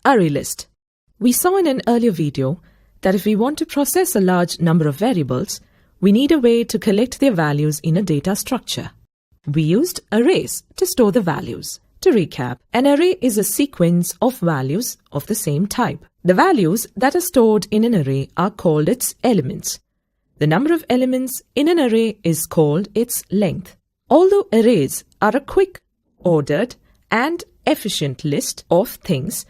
Arraylist. We saw in an earlier video that if we want to process a large number of variables, we need a way to collect their values in a data structure. We used arrays to store the values. To recap, an array is a sequence of values of the same type. The values that are stored in an array are called its elements. The number of elements in an array is called its length. Although arrays are a quick, ordered, and efficient list of things,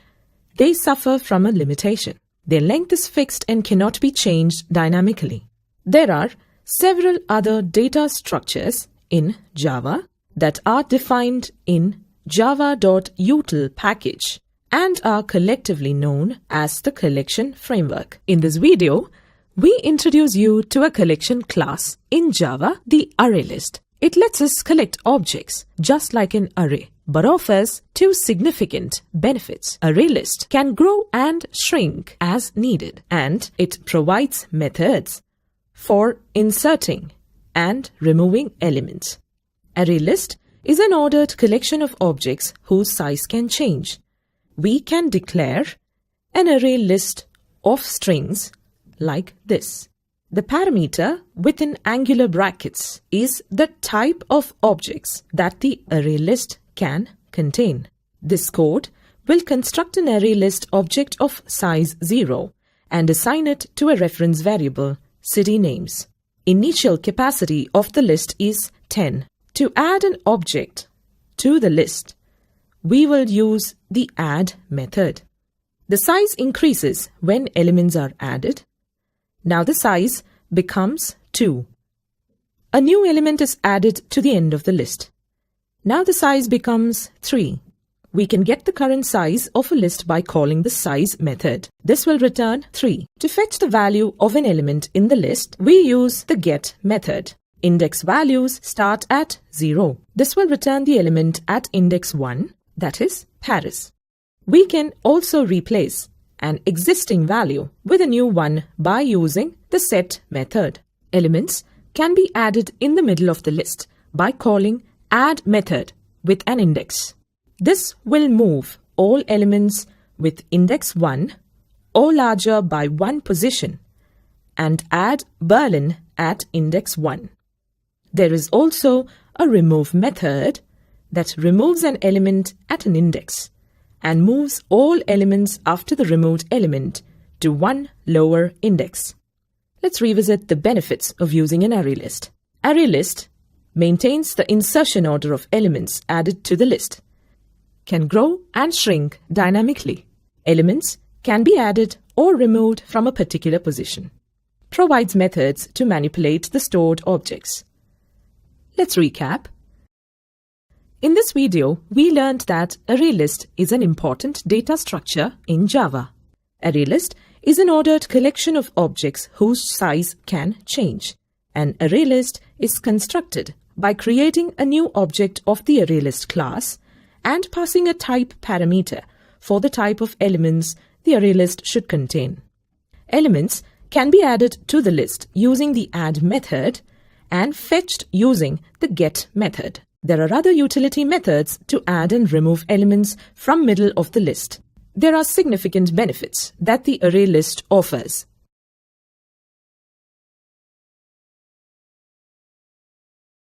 they suffer from a limitation. Their length is fixed and cannot be changed dynamically. There are several other data structures in Java that are defined in java.util package and are collectively known as the collection framework. In this video, we introduce you to a collection class in Java, the Arraylist. It lets us collect objects just like an array, but offers two significant benefits. Arraylist can grow and shrink as needed, and it provides methods for inserting and removing elements. Arraylist is an ordered collection of objects whose size can change. We can declare an array list of strings like this. The parameter within angular brackets is the type of objects that the array list can contain. This code will construct an array list object of size 0 and assign it to a reference variable, city names. Initial capacity of the list is 10. To add an object to the list, we will use the add method. The size increases when elements are added. Now the size becomes 2. A new element is added to the end of the list. Now the size becomes 3. We can get the current size of a list by calling the size method. This will return 3. To fetch the value of an element in the list, we use the get method. Index values start at 0. This will return the element at index 1, that is Paris. We can also replace an existing value with a new one by using the set method. Elements can be added in the middle of the list by calling add method with an index. This will move all elements with index 1 or larger by 1 position and add Berlin at index 1. There is also a remove method that removes an element at an index and moves all elements after the removed element to one lower index. Let's revisit the benefits of using an array list. Arraylist maintains the insertion order of elements added to the list, can grow and shrink dynamically. Elements can be added or removed from a particular position. Provides methods to manipulate the stored objects. Let's recap. In this video, we learned that Arraylist is an important data structure in Java. Arraylist is an ordered collection of objects whose size can change. An arraylist is constructed by creating a new object of the Arraylist class and passing a type parameter for the type of elements the arraylist should contain. Elements can be added to the list using the add method and fetched using the get method. There are other utility methods to add and remove elements from middle of the list. There are significant benefits that the array list offers.